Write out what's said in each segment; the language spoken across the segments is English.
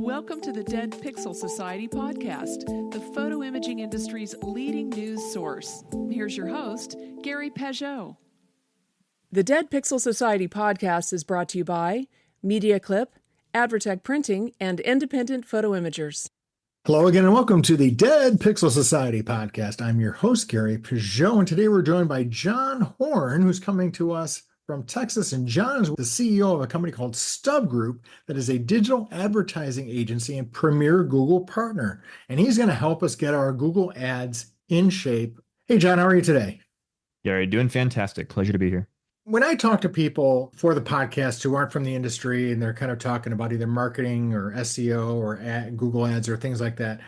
Welcome to the Dead Pixel Society podcast, the photo imaging industry's leading news source. Here's your host, Gary Peugeot. The Dead Pixel Society podcast is brought to you by Media Clip, Advertech Printing, and Independent Photo Imagers. Hello again and welcome to the Dead Pixel Society podcast. I'm your host, Gary Peugeot, and today we're joined by John Horn, who's coming to us from Texas. And John is the CEO of a company called StubGroup that is a digital advertising agency and premier Google partner. And he's going to help us get our Google ads in shape. Hey, John, how are you today? Gary, doing fantastic. Pleasure to be here. When I talk to people for the podcast who aren't from the industry and they're kind of talking about either marketing or SEO or Google ads or things like that,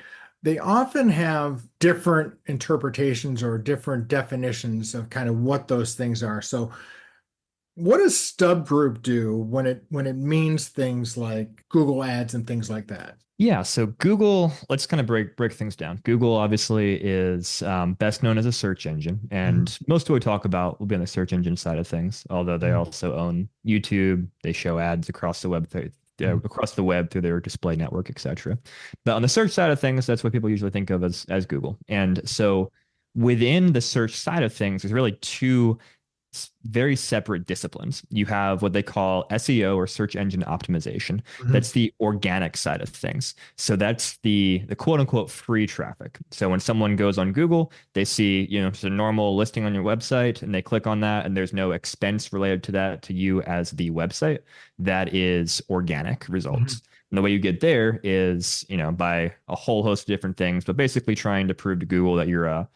they often have different interpretations or different definitions of kind of what those things are. So what does StubGroup do when it means things like Google ads and things like that? Yeah, so Google, let's kind of break things down. Google obviously is best known as a search engine, and most of what we talk about will be on the search engine side of things, although they also own YouTube. They show ads across the web through their display network, etc. But on the search side of things, that's what people usually think of as Google. And so within the search side of things, there's really two very separate disciplines. You have what they call SEO or search engine optimization. That's the organic side of things. So that's the quote unquote free traffic. So when someone goes on Google, they see, just a normal listing on your website and they click on that and there's no expense related to that to you as the website. That is organic results. And the way you get there is, by a whole host of different things, but basically trying to prove to Google that you're a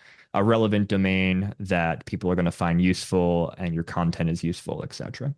relevant domain that people are going to find useful and your content is useful, etc.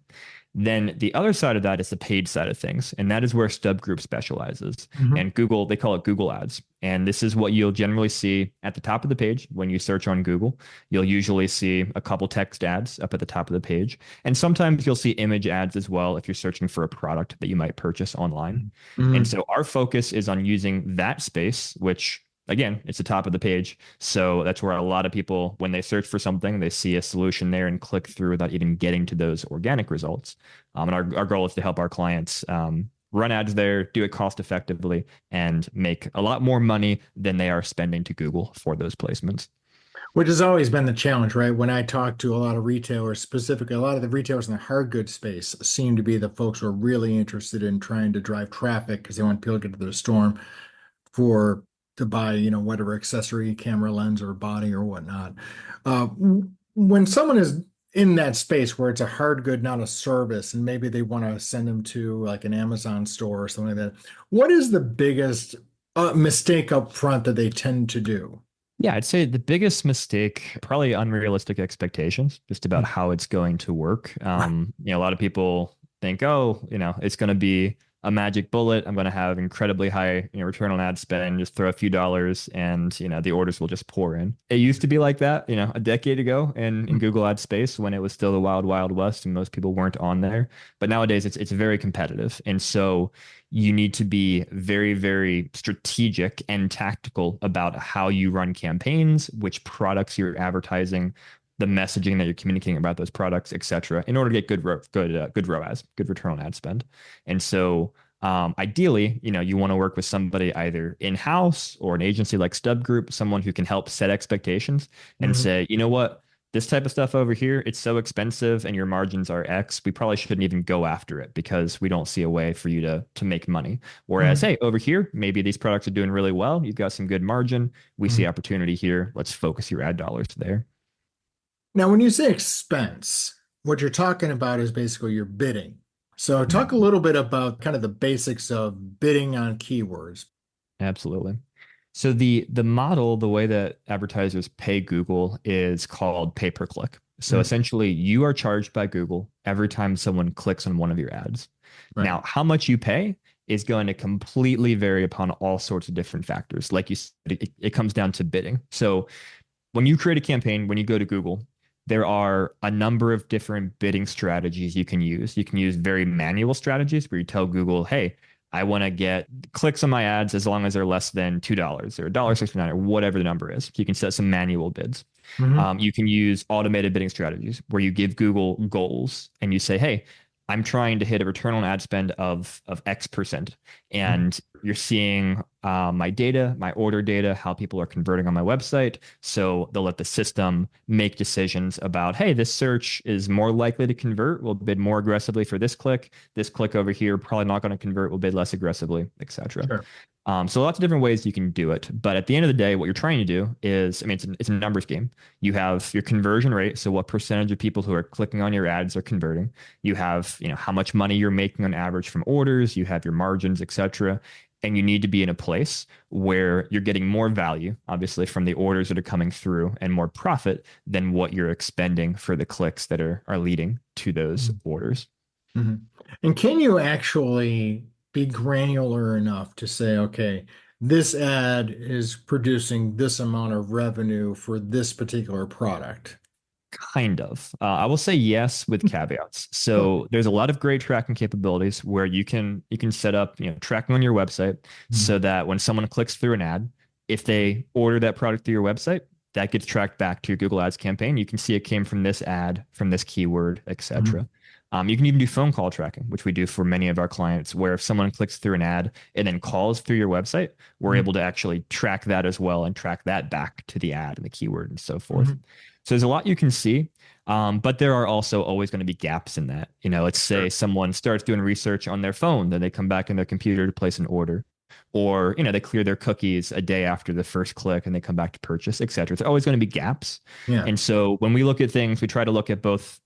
Then the other side of that is the paid side of things. And that is where StubGroup specializes. And Google, they call it Google Ads. And this is what you'll generally see at the top of the page when you search on Google. You'll usually see a couple text ads up at the top of the page. And sometimes you'll see image ads as well if you're searching for a product that you might purchase online. And so our focus is on using that space, which again, it's the top of the page. So that's where a lot of people, when they search for something, they see a solution there and click through without even getting to those organic results. And our goal is to help our clients run ads there, do it cost effectively, and make a lot more money than they are spending to Google for those placements. Which has always been the challenge, right? When I talk to a lot of retailers, specifically a lot of the retailers in the hard goods space seem to be the folks who are really interested in trying to drive traffic because they want people to get to their store to buy, whatever accessory, camera lens or body or whatnot. When someone is in that space where it's a hard good, not a service, and maybe they want to send them to like an Amazon store or something like that, what is the biggest mistake up front that they tend to do? Yeah, I'd say the biggest mistake, probably unrealistic expectations just about how it's going to work. A lot of people think, it's going to be a magic bullet. I'm going to have incredibly high return on ad spend, just throw a few dollars and, the orders will just pour in. It used to be like that, a decade ago in Google ad space when it was still the wild, wild west and most people weren't on there. But nowadays it's very competitive. And so you need to be very, very strategic and tactical about how you run campaigns, which products you're advertising, the messaging that you're communicating about those products, et cetera, in order to get good ROAS, good return on ad spend. And so ideally, you want to work with somebody either in-house or an agency like StubGroup, someone who can help set expectations and say, you know what, this type of stuff over here, it's so expensive and your margins are X, we probably shouldn't even go after it because we don't see a way for you to make money. Whereas, hey, over here, maybe these products are doing really well. You've got some good margin. We see opportunity here. Let's focus your ad dollars there. Now, when you say expense, what you're talking about is basically your bidding. So talk a little bit about kind of the basics of bidding on keywords. Absolutely. So the model, the way that advertisers pay Google is called pay per click. So essentially you are charged by Google every time someone clicks on one of your ads. Right. Now, how much you pay is going to completely vary upon all sorts of different factors. Like you said, it comes down to bidding. So when you create a campaign, when you go to Google, there are a number of different bidding strategies you can use. You can use very manual strategies where you tell Google, hey, I want to get clicks on my ads as long as they're less than $2 or $1.69 or whatever the number is. You can set some manual bids. You can use automated bidding strategies where you give Google goals and you say, hey, I'm trying to hit a return on ad spend of X%. And you're seeing my data, my order data, how people are converting on my website. So they'll let the system make decisions about, hey, this search is more likely to convert. We'll bid more aggressively for this click. This click over here, probably not going to convert. We'll bid less aggressively, etc. Sure. So lots of different ways you can do it. But at the end of the day, what you're trying to do is, I mean, it's a numbers game. You have your conversion rate. So what percentage of people who are clicking on your ads are converting. You have, how much money you're making on average from orders. You have your margins, et cetera. And you need to be in a place where you're getting more value, obviously, from the orders that are coming through and more profit than what you're expending for the clicks that are leading to those orders. Mm-hmm. And can you actually be granular enough to say, okay, this ad is producing this amount of revenue for this particular product? Kind of. I will say yes with caveats. So there's a lot of great tracking capabilities where you can set up, tracking on your website so that when someone clicks through an ad, if they order that product through your website, that gets tracked back to your Google Ads campaign. You can see it came from this ad, from this keyword, etc. You can even do phone call tracking, which we do for many of our clients, where if someone clicks through an ad and then calls through your website, we're able to actually track that as well and track that back to the ad and the keyword and so forth. So there's a lot you can see, but there are also always going to be gaps in that. Let's say someone starts doing research on their phone, then they come back in their computer to place an order, or they clear their cookies a day after the first click and they come back to purchase, et cetera. There's always going to be gaps. Yeah. And so when we look at things, we try to look at both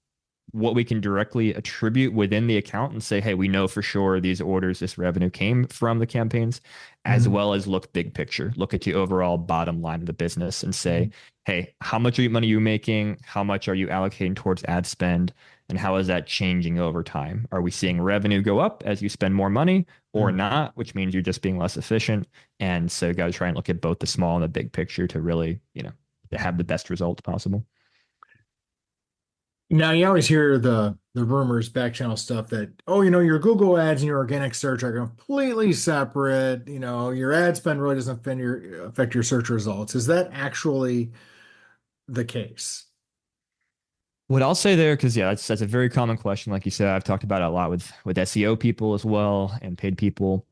what we can directly attribute within the account and say, hey, we know for sure these orders, this revenue came from the campaigns, as well as look big picture, look at the overall bottom line of the business and say, hey, how much money are you making? How much are you allocating towards ad spend? And how is that changing over time? Are we seeing revenue go up as you spend more money or not, which means you're just being less efficient? And so you got to try and look at both the small and the big picture to really, to have the best results possible. Now you always hear the rumors, back channel stuff that, your Google ads and your organic search are completely separate. Your ad spend really doesn't affect your search results. Is that actually the case? What I'll say there, because that's a very common question. Like you said, I've talked about it a lot with SEO people as well and paid people.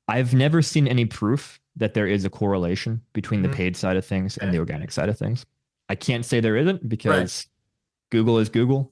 I've never seen any proof that there is a correlation between the paid side of things and the organic side of things. I can't say there isn't because Google is Google.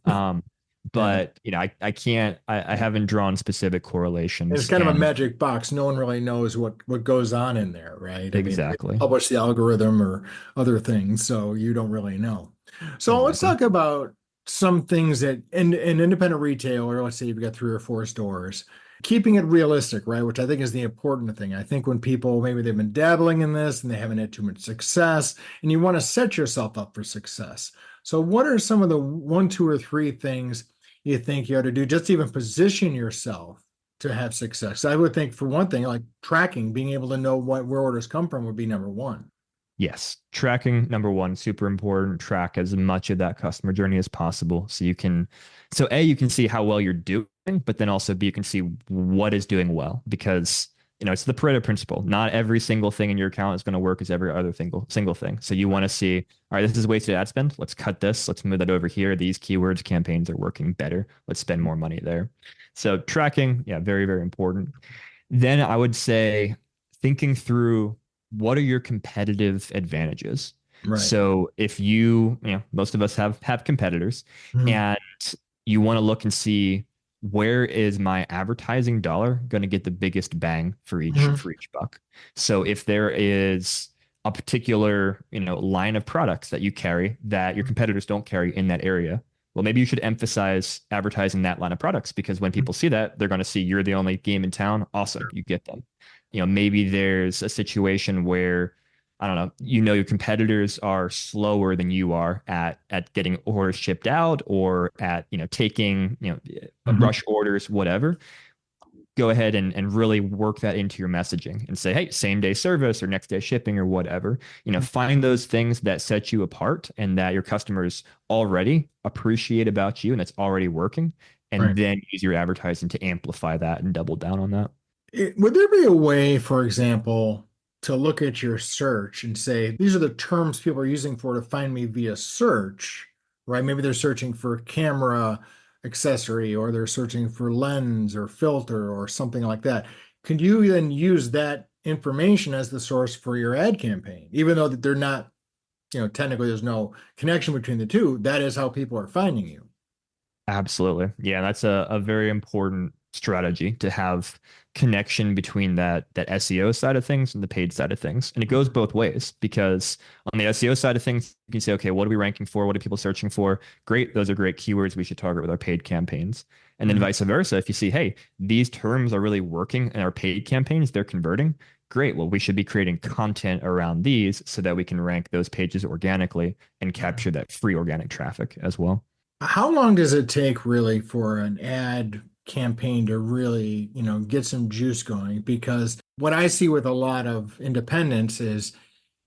But I can't. I haven't drawn specific correlations. It's kind of a magic box. No one really knows what goes on in there, right? Exactly. I mean, publish the algorithm or other things, so you don't really know. So let's talk about some things that in an independent retailer, let's say you've got 3 or 4 stores, keeping it realistic, right? Which I think is the important thing. I think when people, maybe they've been dabbling in this and they haven't had too much success, and you want to set yourself up for success. So what are some of the 1, 2, or 3 things you think you ought to do just to even position yourself to have success? I would think, for one thing, like tracking, being able to know where orders come from would be number one. Yes. Tracking, number one, super important. Track as much of that customer journey as possible. So you can see how well you're doing, but then also B, you can see what is doing well, because it's the Pareto principle. Not every single thing in your account is going to work as every other single thing. So you want to see, all right, this is wasted ad spend. Let's cut this. Let's move that over here. These keywords, campaigns are working better. Let's spend more money there. So tracking, very, very important. Then I would say thinking through, what are your competitive advantages? Right. So if most of us have competitors, and you want to look and see, where is my advertising dollar going to get the biggest bang for each buck? So if there is a particular line of products that you carry that your competitors don't carry in that area, well, maybe you should emphasize advertising that line of products, because when people see that, they're going to see you're the only game in town. Awesome, you get them. Maybe there's a situation where, I don't know, your competitors are slower than you are at getting orders shipped out, or at, taking, rush orders, whatever. Go ahead and really work that into your messaging and say, hey, same day service or next day shipping or whatever. Find those things that set you apart and that your customers already appreciate about you, and it's already working. And then use your advertising to amplify that and double down on that. Would there be a way, for example, to look at your search and say, these are the terms people are using to find me via search, right? Maybe they're searching for camera accessory, or they're searching for lens or filter or something like that. Could you then use that information as the source for your ad campaign, even though that they're not, technically there's no connection between the two? That is how people are finding you. Absolutely. Yeah, that's a very important strategy to have connection between that SEO side of things and the paid side of things. And it goes both ways, because on the SEO side of things, you can say, okay, what are we ranking for? What are people searching for? Great. Those are great keywords we should target with our paid campaigns. And then vice versa. If you see, hey, these terms are really working in our paid campaigns, they're converting. Great. Well, we should be creating content around these so that we can rank those pages organically and capture that free organic traffic as well. How long does it take really for an ad campaign to really, get some juice going? Because what I see with a lot of independents is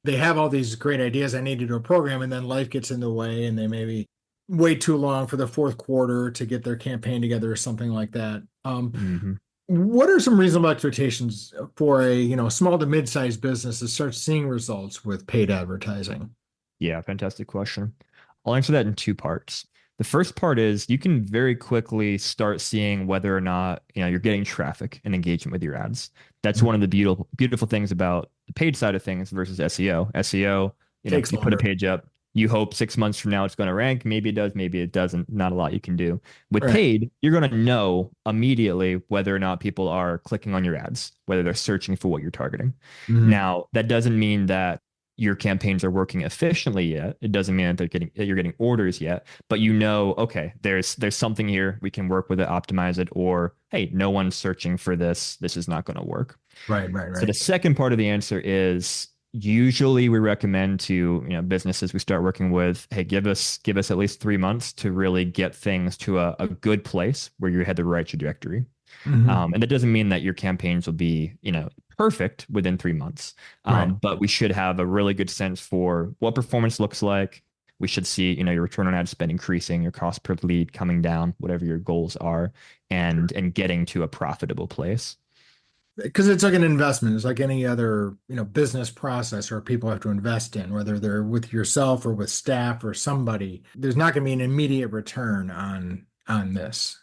they have all these great ideas. I need to do a program, and then life gets in the way, and they maybe wait too long for the fourth quarter to get their campaign together or something like that. What are some reasonable expectations for a, small to mid-sized business to start seeing results with paid advertising? Yeah, fantastic question. I'll answer that in two parts. The first part is you can very quickly start seeing whether or not, you're getting traffic and engagement with your ads. That's one of the beautiful things about the paid side of things versus SEO. SEO, Takes you put a longer. page up, you hope 6 months from now it's going to rank. Maybe it does, maybe it doesn't. Not a lot you can do. With Right. paid, you're going to know immediately whether or not people are clicking on your ads, whether they're searching for what you're targeting. Now, that doesn't mean that your campaigns are working efficiently yet. It doesn't mean that you're getting orders yet, but okay, there's something here. We can work with it, optimize it, or hey, no one's searching for this. This is not going to work. Right. So the second part of the answer is usually we recommend to businesses we start working with, hey, give us at least 3 months to really get things to a good place where you had the right trajectory. And that doesn't mean that your campaigns will be, perfect within 3 months. Right. But we should have a really good sense for what performance looks like. We should see, your return on ad spend increasing, your cost per lead coming down, whatever your goals are, and getting to a profitable place. Because it's like an investment. It's like any other, business process or people have to invest in, whether they're with yourself or with staff or somebody. There's not going to be an immediate return on this.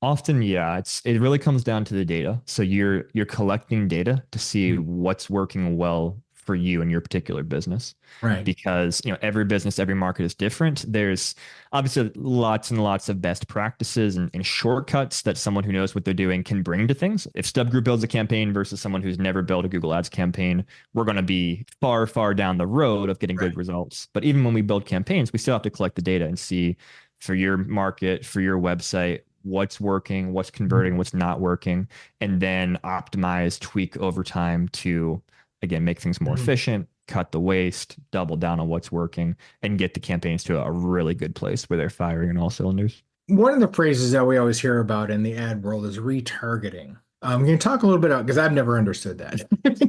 Often, yeah, it really comes down to the data. So you're collecting data to see what's working well for you and your particular business. Right. Because, every business, every market is different. There's obviously lots and lots of best practices and shortcuts that someone who knows what they're doing can bring to things. If StubGroup builds a campaign versus someone who's never built a Google Ads campaign, we're going to be far, far down the road of getting good results. But even when we build campaigns, we still have to collect the data and see for your market, for your website, what's working, what's converting, what's not working, and then optimize, tweak over time to, again, make things more efficient, cut the waste, double down on what's working, and get the campaigns to a really good place where they're firing on all cylinders. One of the phrases that we always hear about in the ad world is retargeting. Can you talk a little bit about, because I've never understood that.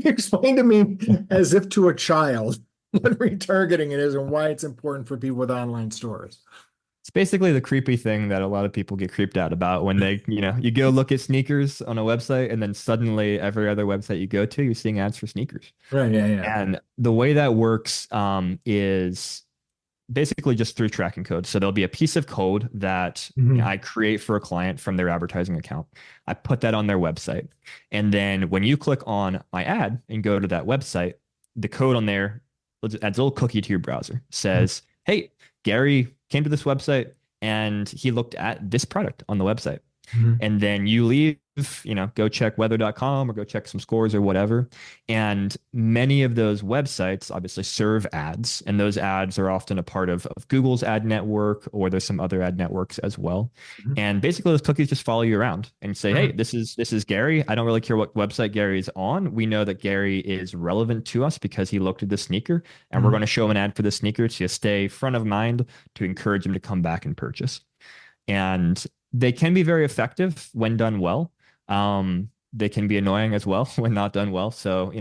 Explain to me as if to a child what retargeting it is and why it's important for people with online stores. It's basically the creepy thing that a lot of people get creeped out about when they, you go look at sneakers on a website and then suddenly every other website you go to, you're seeing ads for sneakers. Right. Yeah. And the way that works is basically just through tracking code. So there'll be a piece of code that I create for a client from their advertising account. I put that on their website. And then when you click on my ad and go to that website, the code on there adds a little cookie to your browser. Says, hey, Gary came to this website and he looked at this product on the website. And then you leave, go check weather.com or go check some scores or whatever. And many of those websites obviously serve ads, and those ads are often a part of Google's ad network, or there's some other ad networks as well. And basically those cookies just follow you around and say, hey, this is Gary. I don't really care what website Gary is on. We know that Gary is relevant to us because he looked at the sneaker, and we're going to show him an ad for the sneaker to stay front of mind to encourage him to come back and purchase. And they can be very effective when done well. They can be annoying as well when not done well. So,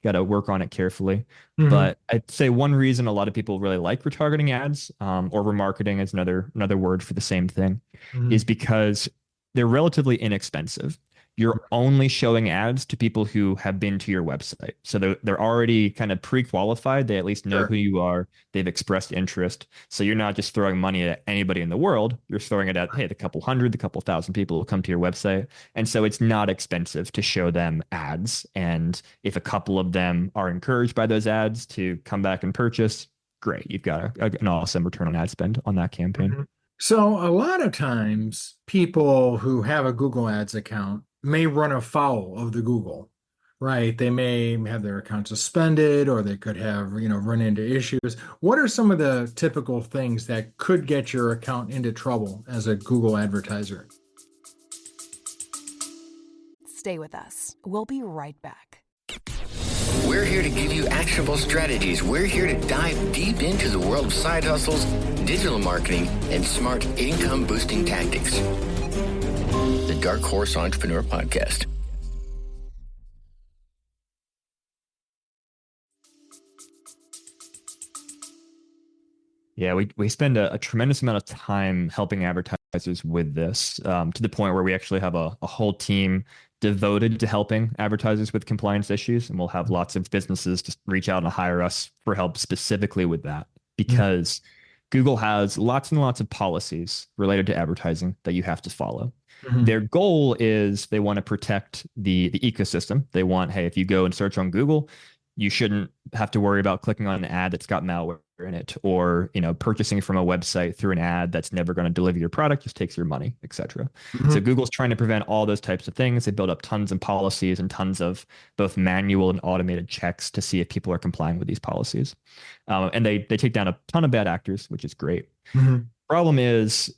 gotta work on it carefully. But I'd say one reason a lot of people really like retargeting ads, or remarketing is another word for the same thing, is because they're relatively inexpensive. you're only showing ads to people who have been to your website. So they're already kind of pre-qualified. They at least know who you are. They've expressed interest. So you're not just throwing money at anybody in the world. You're throwing it at, hey, the couple hundred, the couple thousand people who come to your website. And so it's not expensive to show them ads. And if a couple of them are encouraged by those ads to come back and purchase, great. You've got an awesome return on ad spend on that campaign. Mhm. So a lot of times people who have a Google Ads account may run afoul of the Google, right? They may have their account suspended or they could have, run into issues. What are some of the typical things that could get your account into trouble as a Google advertiser? Stay with us. We'll be right back. We're here to give you actionable strategies. We're here to dive deep into the world of side hustles, digital marketing, and smart income-boosting tactics. The Dark Horse Entrepreneur Podcast. Yeah, we spend a tremendous amount of time helping advertisers with this, to the point where we actually have a whole team devoted to helping advertisers with compliance issues. And we'll have lots of businesses just reach out and hire us for help specifically with that, because Google has lots and lots of policies related to advertising that you have to follow. Their goal is they want to protect the ecosystem. They want, hey, if you go and search on Google, you shouldn't have to worry about clicking on an ad that's got malware in it, or purchasing from a website through an ad that's never going to deliver your product, just takes your money, etc. So Google's trying to prevent all those types of things. They build up tons of policies and tons of both manual and automated checks to see if people are complying with these policies. And they take down a ton of bad actors, which is great. Problem is,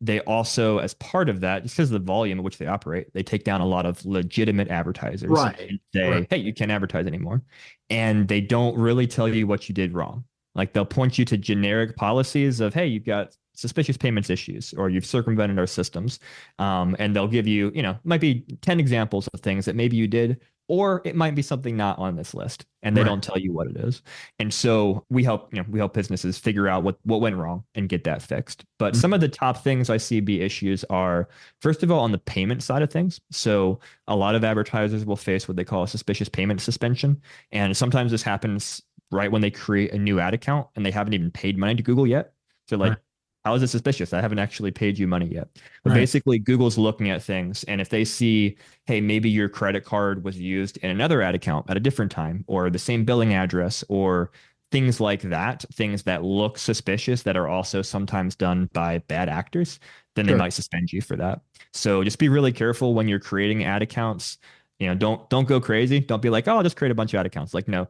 they also, as part of that, just because of the volume at which they operate, they take down a lot of legitimate advertisers. And say, hey, you can't advertise anymore. And they don't really tell you what you did wrong. Like, they'll point you to generic policies of, hey, you've got suspicious payments issues, or you've circumvented our systems. And they'll give you, might be 10 examples of things that maybe you did, or it might be something not on this list, and they don't tell you what it is. And so we help businesses figure out what went wrong and get that fixed. But some of the top things I see be issues are, first of all, on the payment side of things. So a lot of advertisers will face what they call a suspicious payment suspension. And sometimes this happens right when they create a new ad account and they haven't even paid money to Google yet. So like, how is it suspicious? I haven't actually paid you money yet. But basically, Google's looking at things. And if they see, hey, maybe your credit card was used in another ad account at a different time, or the same billing address, or things like that, things that look suspicious that are also sometimes done by bad actors, then they might suspend you for that. So just be really careful when you're creating ad accounts. Don't go crazy. Don't be like, oh, I'll just create a bunch of ad accounts. Like, no.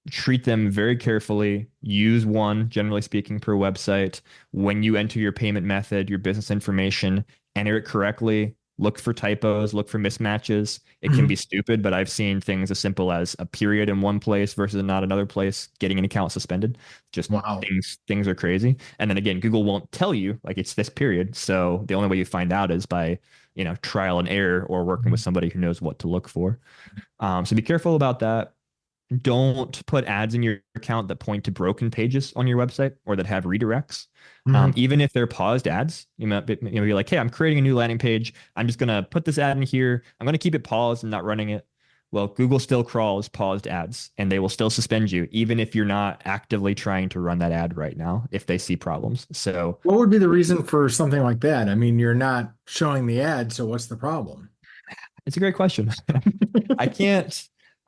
Treat them very carefully. Use one, generally speaking, per website. When you enter your payment method, your business information, enter it correctly. Look for typos, look for mismatches. It can be stupid, but I've seen things as simple as a period in one place versus not another place, getting an account suspended. Just things are crazy. And then again, Google won't tell you like it's this period. So the only way you find out is by, trial and error, or working with somebody who knows what to look for. So be careful about that. Don't put ads in your account that point to broken pages on your website or that have redirects. Even if they're paused ads, you might be like, hey, I'm creating a new landing page. I'm just going to put this ad in here. I'm going to keep it paused and not running it. Well, Google still crawls paused ads, and they will still suspend you, even if you're not actively trying to run that ad right now, if they see problems. So what would be the reason for something like that? I mean, you're not showing the ad, so what's the problem? It's a great question. I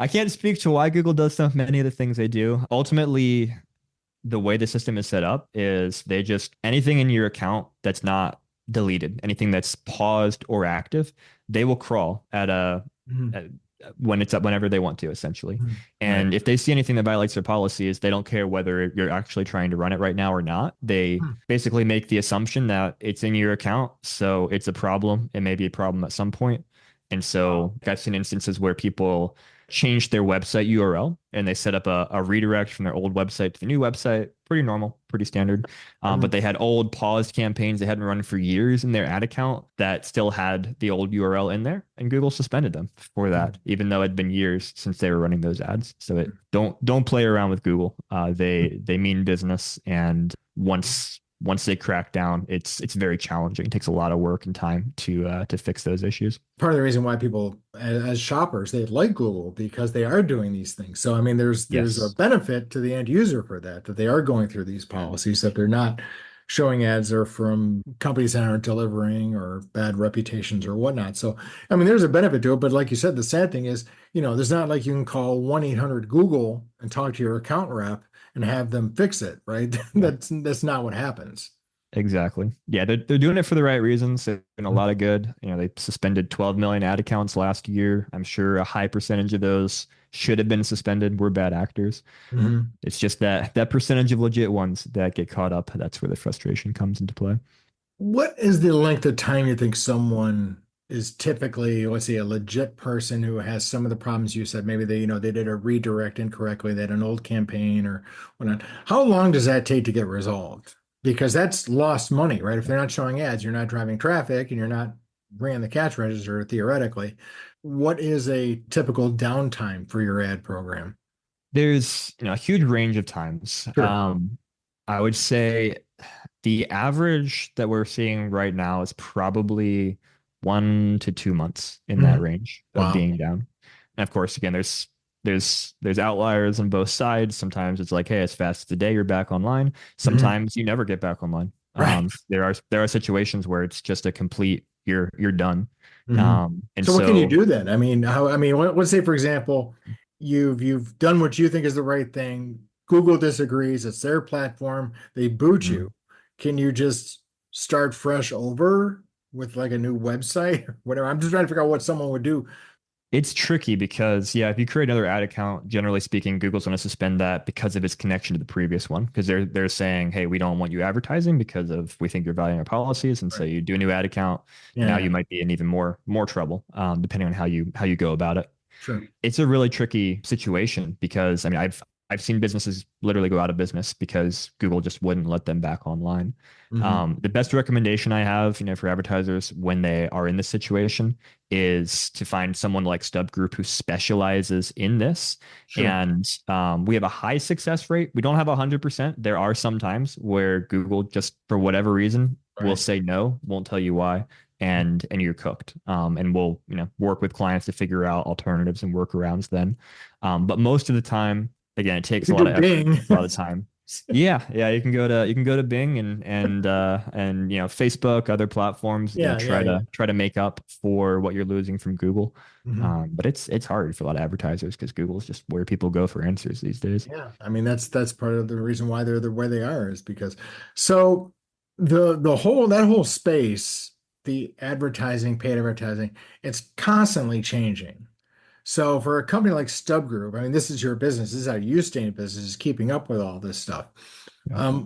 can't speak to why Google does so many of the things they do. Ultimately, the way the system is set up is they just, anything in your account that's not deleted, anything that's paused or active, they will crawl when it's up, whenever they want to, essentially. And if they see anything that violates their policies, they don't care whether you're actually trying to run it right now or not. They basically make the assumption that it's in your account, so it's a problem. It may be a problem at some point. And so I've seen instances where people change their website URL and they set up a redirect from their old website to the new website. Pretty normal, pretty standard. But they had old paused campaigns they hadn't run for years in their ad account that still had the old URL in there, and Google suspended them for that, even though it had been years since they were running those ads. So don't play around with Google. They mean business, and once once they crack down, it's very challenging. It takes a lot of work and time to fix those issues. Part of the reason why people, as shoppers, they like Google because they are doing these things. So I mean, there's a Yes. benefit to the end user for that they are going through these policies, that they're not showing ads that are from companies that aren't delivering or bad reputations or whatnot. So I mean, there's a benefit to it. But like you said, the sad thing is, there's not like you can call 1-800-Google and talk to your account rep and have them fix it, right? Yeah. That's not what happens. Exactly. Yeah, they're doing it for the right reasons. They're doing a lot of good. They suspended 12 million ad accounts last year. I'm sure a high percentage of those should have been suspended, were bad actors. Mhm. It's just that percentage of legit ones that get caught up. That's where the frustration comes into play. What is the length of time you think someone is typically, let's say, a legit person who has some of the problems you said? Maybe they did a redirect incorrectly, they had an old campaign or whatnot. How long does that take to get resolved? Because that's lost money, right? If they're not showing ads, you're not driving traffic and you're not ringing the cash register theoretically. What is a typical downtime for your ad program? There's a huge range of times. Sure. I would say the average that we're seeing right now is probably 1 to 2 months in that Mhm. range of Wow. being down. And of course, again, there's outliers on both sides. Sometimes it's like, hey, as fast as the day you're back online. Mhm. Sometimes you never get back online. Right. There are situations where it's just a complete you're done. Mhm. And So what can you so do then? I mean, let's say, for example, you've done what you think is the right thing. Google disagrees. It's their platform. They boot mm, you. Can you just start fresh over with like a new website or whatever? I'm just trying to figure out what someone would do. it's tricky because if you create another ad account, generally speaking, Google's going to suspend that because of its connection to the previous one. Because they're saying, hey, we don't want you advertising because of we think you're violating our policies. And so Right. you do a new ad account. Now Yeah, you might be in even more trouble, depending on how you go about it. sure. It's a really tricky situation because I've seen businesses literally go out of business because Google just wouldn't let them back online. Mhm. The best recommendation I have, for advertisers when they are in this situation is to find someone like StubGroup who specializes in this. Sure. And we have a high success rate. We don't have 100%. There are some times where Google just for whatever reason will Right. say no, won't tell you why, and you're cooked. And we'll work with clients to figure out alternatives and workarounds then. But most of the time, again, it takes You a could lot do of effort, Bing. a lot of time. Yeah, you can go to Bing and Facebook, other platforms, Yeah, yeah, try yeah. to make up for what you're losing from Google. Mhm. But it's hard for a lot of advertisers because Google is just where people go for answers these days. Yeah, I mean that's part of the reason why they're the way they are is because so the whole space, the advertising, paid advertising, it's constantly changing. So for a company like StubGroup, I mean, this is your business, this is how you stay in business, is keeping up with all this stuff. Yeah.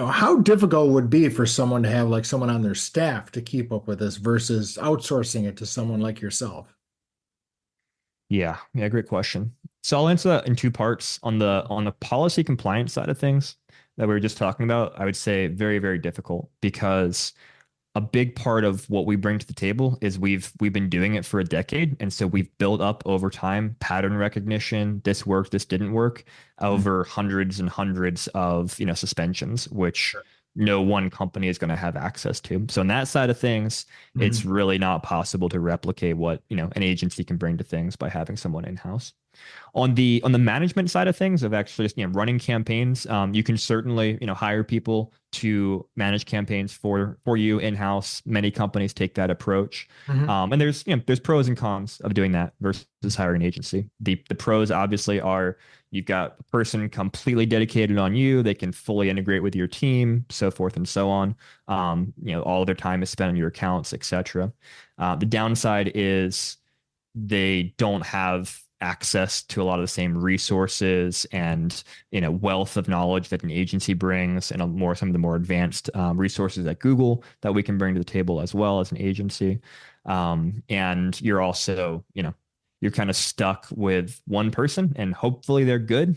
How difficult would it be for someone to have like someone on their staff to keep up with this versus outsourcing it to someone like yourself? Yeah, great question. So I'll answer that in two parts. On the policy compliance side of things that we were just talking about, I would say very, very difficult because a big part of what we bring to the table is we've been doing it for a decade, and so we've built up over time pattern recognition. This worked, this didn't work, over hundreds and hundreds of suspensions, which no one company is going to have access to. So on that side of things, it's Mhm. really not possible to replicate what an agency can bring to things by having someone in house. On the management side of things of actually just running campaigns, you can certainly hire people to manage campaigns for you in house. Many companies take that approach, Mhm. and there's pros and cons of doing that versus hiring an agency. The pros obviously are you've got a person completely dedicated on you. They can fully integrate with your team, so forth and so on. All of their time is spent on your accounts, etc. The downside is they don't have access to a lot of the same resources and wealth of knowledge that an agency brings, and some of the more advanced resources at Google that we can bring to the table as well as an agency. And you're also you're kind of stuck with one person, and hopefully they're good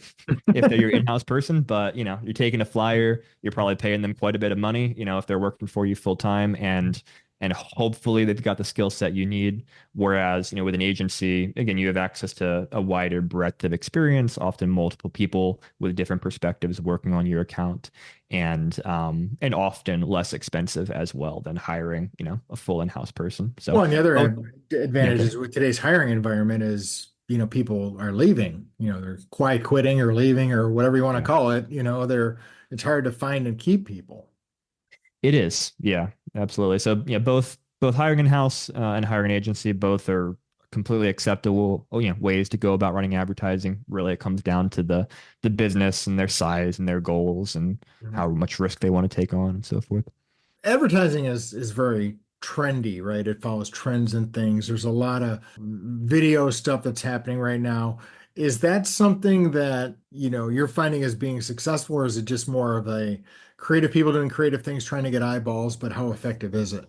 if they're your in-house person. But you're taking a flyer, you're probably paying them quite a bit of money if they're working for you full time, and and hopefully they've got the skill set you need. Whereas, with an agency, again, you have access to a wider breadth of experience, often multiple people with different perspectives working on your account, and often less expensive as well than hiring, a full in-house person. So, Well, and the other yeah, advantages with today's hiring environment is, people are leaving, they're quiet quitting or leaving or whatever you want to yeah. call it, it's hard to find and keep people. It is. Yeah, absolutely. So yeah, both hiring in-house and hiring an agency, both are completely acceptable, ways to go about running advertising. Really, it comes down to the business and their size and their goals and Mhm. how much risk they want to take on and so forth. Advertising is very trendy, right? It follows trends and things. There's a lot of video stuff that's happening right now. Is that something that, you're finding as being successful, or is it just more of a creative people doing creative things trying to get eyeballs, but how effective is it?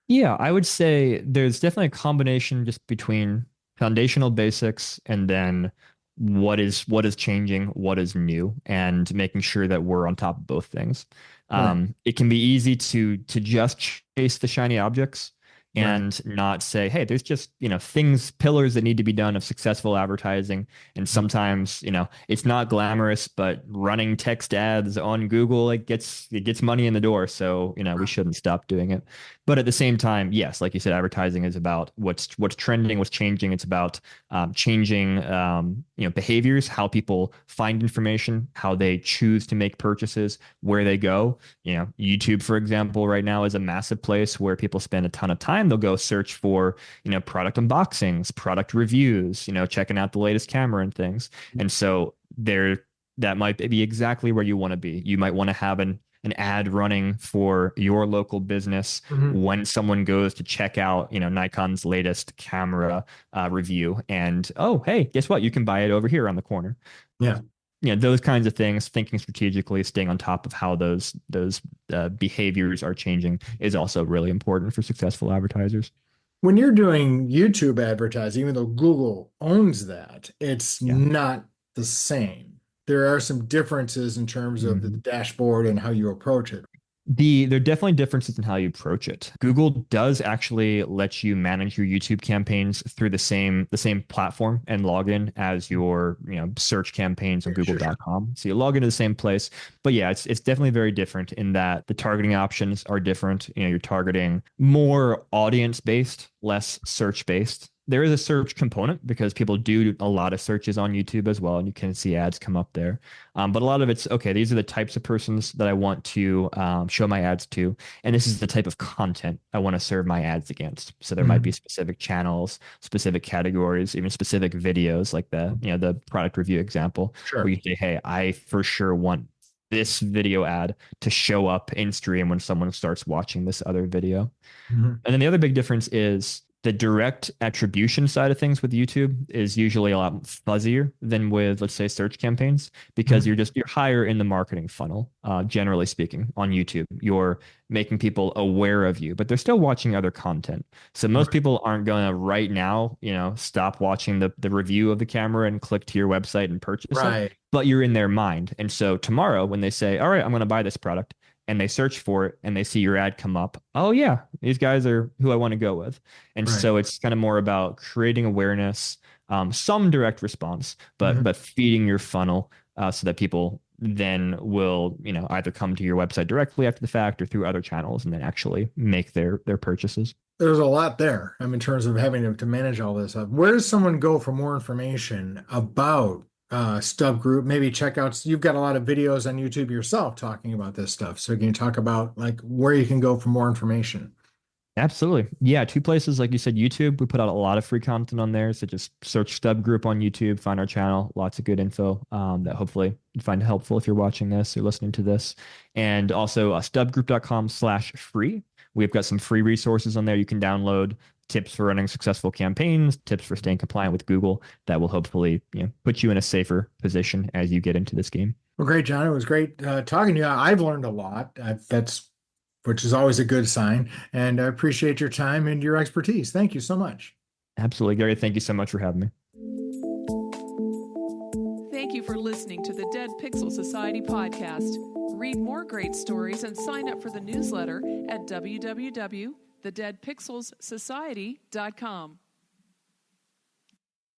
Yeah, I would say there's definitely a combination just between foundational basics and then what is changing, what is new, and making sure that we're on top of both things. Right, It can be easy to just chase the shiny objects right. and not say, hey, there's just, things, pillars that need to be done of successful advertising. And sometimes, it's not glamorous, but running text ads on Google, it gets money in the door. So, we shouldn't stop doing it. But at the same time, yes, like you said, advertising is about what's trending, what's changing. It's about changing, behaviors, how people find information, how they choose to make purchases, where they go. YouTube, for example, right now is a massive place where people spend a ton of time. They'll go search for, product unboxings, product reviews, checking out the latest camera and things. And so that might be exactly where you want to be. You might want to have an ad running for your local business Mhm. when someone goes to check out, Nikon's latest camera review, and oh, hey, guess what? You can buy it over here on the corner. Yeah. Those kinds of things, thinking strategically, staying on top of how those behaviors are changing is also really important for successful advertisers. When you're doing YouTube advertising, even though Google owns that, it's Yeah. not the same. There are some differences in terms of the Mhm. dashboard and how you approach it. There are definitely differences in how you approach it. Google does actually let you manage your YouTube campaigns through the same platform and login as your search campaigns on Sure, sure. google.com. So you log into the same place. But yeah, it's definitely very different in that the targeting options are different. You're targeting more audience based, less search based. There is a search component because people do a lot of searches on YouTube as well, and you can see ads come up there. But a lot of it's okay. These are the types of persons that I want to show my ads to, and this is the type of content I want to serve my ads against. So there might be Mhm. specific channels, specific categories, even specific videos, like the product review example, where Sure. you say, "Hey, I for sure want this video ad to show up in stream when someone starts watching this other video." Mhm. And then the other big difference is the direct attribution side of things with YouTube is usually a lot fuzzier than with, let's say, search campaigns, because Mhm. you're higher in the marketing funnel, generally speaking, on YouTube. You're making people aware of you, but they're still watching other content. So most Right. people aren't going to right now, stop watching the review of the camera and click to your website and purchase it, Right. but you're in their mind. And so tomorrow, when they say, all right, I'm going to buy this product, and they search for it and they see your ad come up, oh yeah, these guys are who I want to go with. And Right. so it's kind of more about creating awareness, some direct response, but Mhm. feeding your funnel so that people then will either come to your website directly after the fact or through other channels and then actually make their purchases. There's a lot there. In terms of having to manage all this. Where does someone go for more information about StubGroup? Maybe check out, you've got a lot of videos on YouTube yourself talking about this stuff. So can you talk about like where you can go for more information? Absolutely. Yeah, two places, like you said, YouTube. We put out a lot of free content on there. So just search StubGroup on YouTube, find our channel. Lots of good info that hopefully you find helpful if you're watching this or listening to this. And also stubgroup.com/free. We've got some free resources on there you can download, tips for running successful campaigns, tips for staying compliant with Google that will hopefully put you in a safer position as you get into this game. Well, great, John. It was great talking to you. I've learned a lot. That's which is always a good sign. And I appreciate your time and your expertise. Thank you so much. Absolutely, Gary. Thank you so much for having me. Thank you for listening to the Dead Pixel Society podcast. Read more great stories and sign up for the newsletter at www.thedeadpixel.com. thedeadpixelssociety.com.